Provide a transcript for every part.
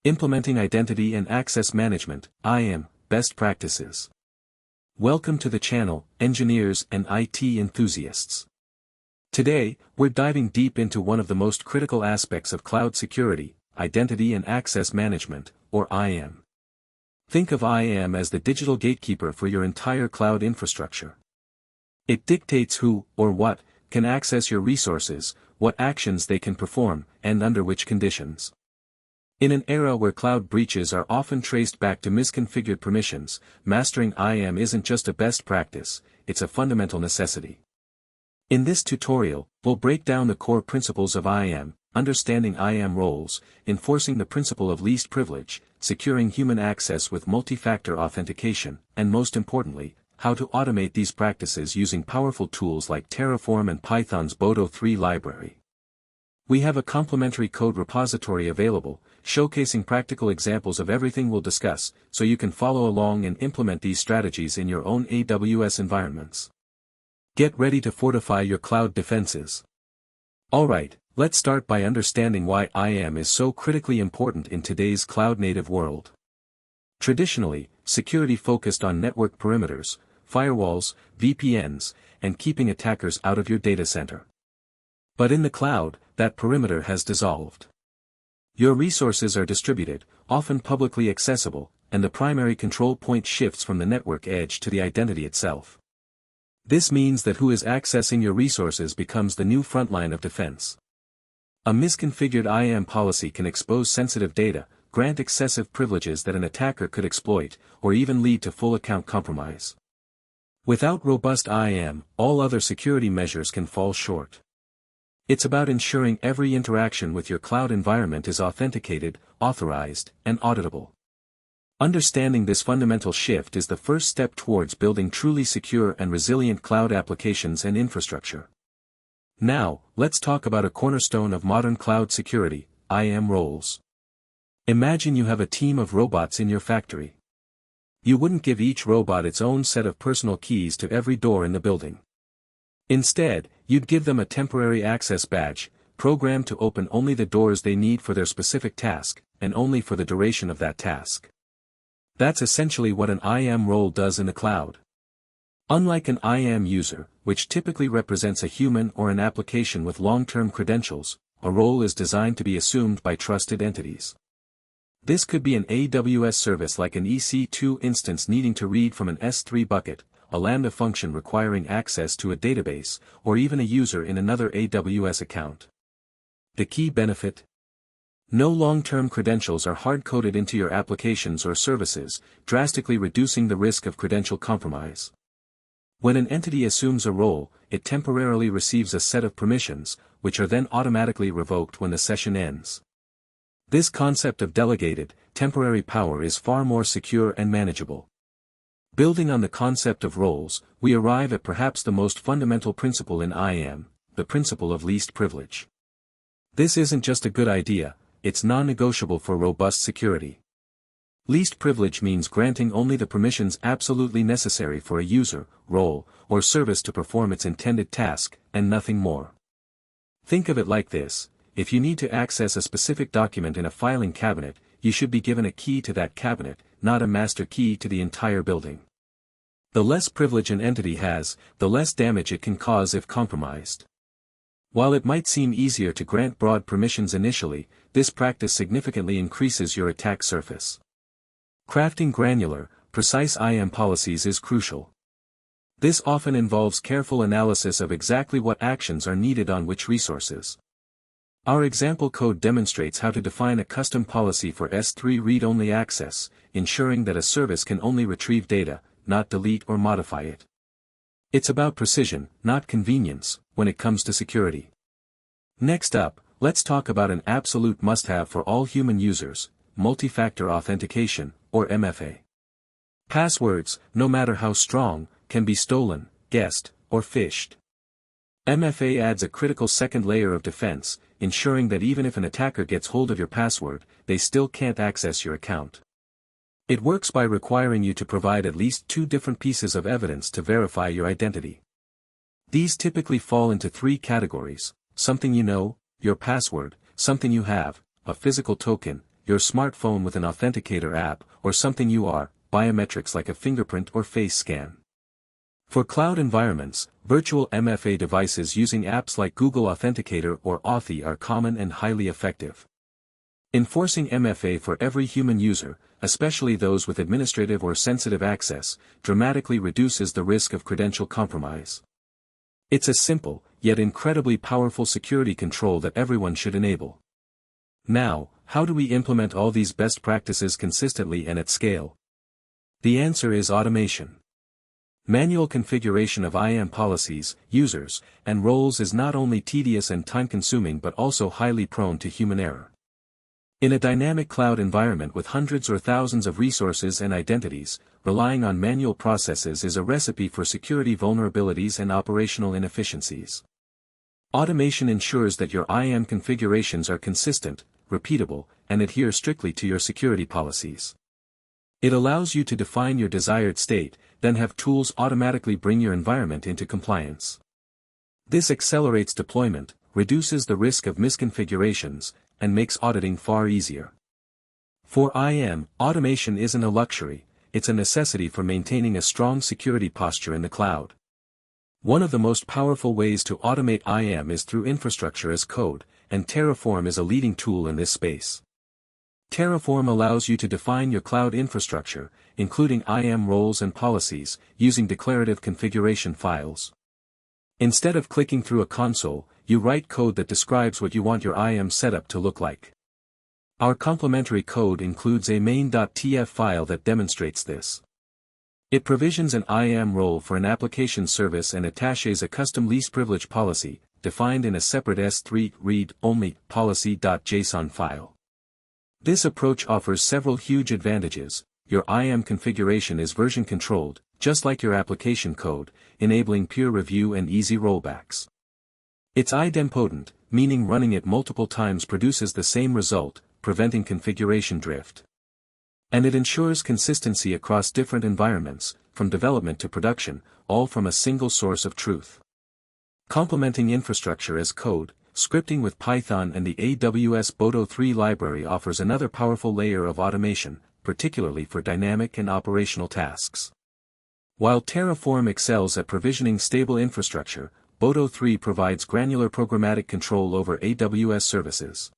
Implementing Identity and Access Management, IAM, Best Practices. Welcome to the channel, engineers and IT enthusiasts. Today, we're diving deep into one of the most critical aspects of cloud security, Identity and Access Management, or IAM. Think of IAM as the digital gatekeeper for your entire cloud infrastructure. It dictates who, or what, can access your resources, what actions they can perform, and under which conditions. In an era where cloud breaches are often traced back to misconfigured permissions, mastering IAM isn't just a best practice, it's a fundamental necessity. In this tutorial, we'll break down the core principles of IAM, understanding IAM roles, enforcing the principle of least privilege, securing human access with multi-factor authentication, and most importantly, how to automate these practices using powerful tools like Terraform and Python's Boto 3 library. We have a complimentary code repository available, showcasing practical examples of everything we'll discuss, so you can follow along and implement these strategies in your own AWS environments. Get ready to fortify your cloud defenses. Alright, let's start by understanding why IAM is so critically important in today's cloud-native world. Traditionally, security focused on network perimeters, firewalls, VPNs, and keeping attackers out of your data center. But in the cloud, that perimeter has dissolved. Your resources are distributed, often publicly accessible, and the primary control point shifts from the network edge to the identity itself. This means that who is accessing your resources becomes the new frontline of defense. A misconfigured IAM policy can expose sensitive data, grant excessive privileges that an attacker could exploit, or even lead to full account compromise. Without robust IAM, all other security measures can fall short. It's about ensuring every interaction with your cloud environment is authenticated, authorized, and auditable. Understanding this fundamental shift is the first step towards building truly secure and resilient cloud applications and infrastructure. Now, let's talk about a cornerstone of modern cloud security, IAM roles. Imagine you have a team of robots in your factory. You wouldn't give each robot its own set of personal keys to every door in the building. Instead, you'd give them a temporary access badge, programmed to open only the doors they need for their specific task, and only for the duration of that task. That's essentially what an IAM role does in the cloud. Unlike an IAM user, which typically represents a human or an application with long-term credentials, a role is designed to be assumed by trusted entities. This could be an AWS service like an EC2 instance needing to read from an S3 bucket, a Lambda function requiring access to a database, or even a user in another AWS account. The key benefit? No long-term credentials are hard-coded into your applications or services, drastically reducing the risk of credential compromise. When an entity assumes a role, it temporarily receives a set of permissions, which are then automatically revoked when the session ends. This concept of delegated, temporary power is far more secure and manageable. Building on the concept of roles, we arrive at perhaps the most fundamental principle in IAM, the principle of least privilege. This isn't just a good idea, it's non-negotiable for robust security. Least privilege means granting only the permissions absolutely necessary for a user, role, or service to perform its intended task, and nothing more. Think of it like this: if you need to access a specific document in a filing cabinet, you should be given a key to that cabinet, not a master key to the entire building. The less privilege an entity has, the less damage it can cause if compromised. While it might seem easier to grant broad permissions initially, this practice significantly increases your attack surface. Crafting granular, precise IAM policies is crucial. This often involves careful analysis of exactly what actions are needed on which resources. Our example code demonstrates how to define a custom policy for S3 read-only access, ensuring that a service can only retrieve data, not delete or modify it. It's about precision, not convenience, when it comes to security. Next up, let's talk about an absolute must-have for all human users, multi-factor authentication, or MFA. Passwords, no matter how strong, can be stolen, guessed, or phished. MFA adds a critical second layer of defense, ensuring that even if an attacker gets hold of your password, they still can't access your account. It works by requiring you to provide at least two different pieces of evidence to verify your identity. These typically fall into three categories: something you know, your password; something you have, a physical token; your smartphone with an authenticator app, or something you are, biometrics like a fingerprint or face scan. For cloud environments, virtual MFA devices using apps like Google Authenticator or Authy are common and highly effective. Enforcing MFA for every human user, especially those with administrative or sensitive access, dramatically reduces the risk of credential compromise. It's a simple, yet incredibly powerful security control that everyone should enable. Now, how do we implement all these best practices consistently and at scale? The answer is automation. Manual configuration of IAM policies, users, and roles is not only tedious and time-consuming but also highly prone to human error. In a dynamic cloud environment with hundreds or thousands of resources and identities, relying on manual processes is a recipe for security vulnerabilities and operational inefficiencies. Automation ensures that your IAM configurations are consistent, repeatable, and adhere strictly to your security policies. It allows you to define your desired state, then have tools automatically bring your environment into compliance. This accelerates deployment, reduces the risk of misconfigurations, and makes auditing far easier. For IAM, automation isn't a luxury, it's a necessity for maintaining a strong security posture in the cloud. One of the most powerful ways to automate IAM is through infrastructure as code, and Terraform is a leading tool in this space. Terraform allows you to define your cloud infrastructure, including IAM roles and policies, using declarative configuration files. Instead of clicking through a console, you write code that describes what you want your IAM setup to look like. Our complementary code includes a main.tf file that demonstrates this. It provisions an IAM role for an application service and attaches a custom least privilege policy, defined in a separate S3 read-only policy.json file. This approach offers several huge advantages. Your IAM configuration is version controlled, just like your application code, enabling peer review and easy rollbacks. It's idempotent, meaning running it multiple times produces the same result, preventing configuration drift. And it ensures consistency across different environments, from development to production, all from a single source of truth. Complementing infrastructure as code, scripting with Python and the AWS Boto 3 library offers another powerful layer of automation, particularly for dynamic and operational tasks. While Terraform excels at provisioning stable infrastructure, Boto 3 provides granular programmatic control over AWS services.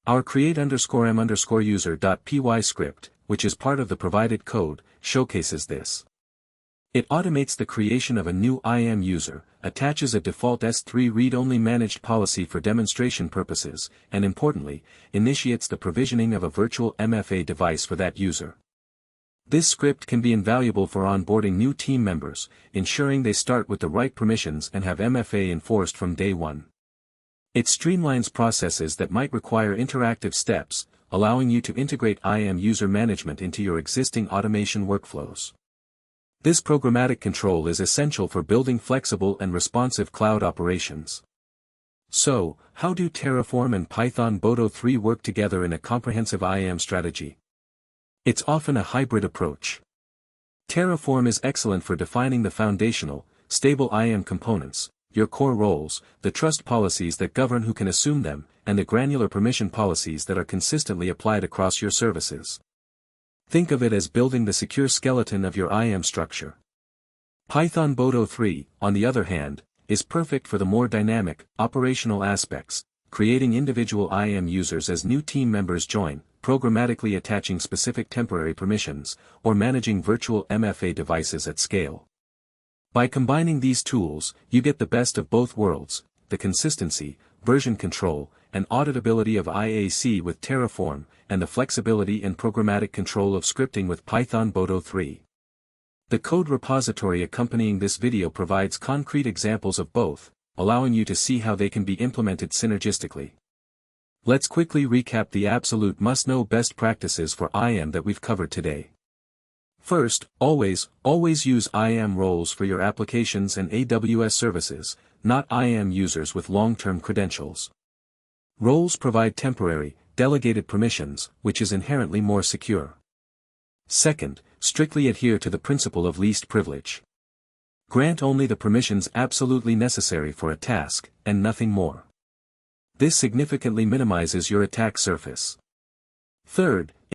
Our create_m_user.py script, which is part of the provided code, showcases this. It automates the creation of a new IAM user, attaches a default S3 read-only managed policy for demonstration purposes, and importantly, initiates the provisioning of a virtual MFA device for that user. This script can be invaluable for onboarding new team members, ensuring they start with the right permissions and have MFA enforced from day one. It streamlines processes that might require interactive steps, allowing you to integrate IAM user management into your existing automation workflows. This programmatic control is essential for building flexible and responsive cloud operations. So, how do Terraform and Python Boto 3 work together in a comprehensive IAM strategy? It's often a hybrid approach. Terraform is excellent for defining the foundational, stable IAM components, your core roles, the trust policies that govern who can assume them, and the granular permission policies that are consistently applied across your services. Think of it as building the secure skeleton of your IAM structure. Python Boto 3, on the other hand, is perfect for the more dynamic, operational aspects, creating individual IAM users as new team members join, programmatically attaching specific temporary permissions, or managing virtual MFA devices at scale. By combining these tools, you get the best of both worlds, the consistency, version control, and auditability of IAC with Terraform, and the flexibility and programmatic control of scripting with Python Boto 3. The code repository accompanying this video provides concrete examples of both, allowing you to see how they can be implemented synergistically. Let's quickly recap the absolute must-know best practices for IAM that we've covered today. First, always use IAM roles for your applications and AWS services, not IAM users with long-term credentials. Roles provide temporary, delegated permissions, which is inherently more secure. Second, strictly adhere to the principle of least privilege. Grant only the permissions absolutely necessary for a task, and nothing more. This significantly minimizes your attack surface. Third,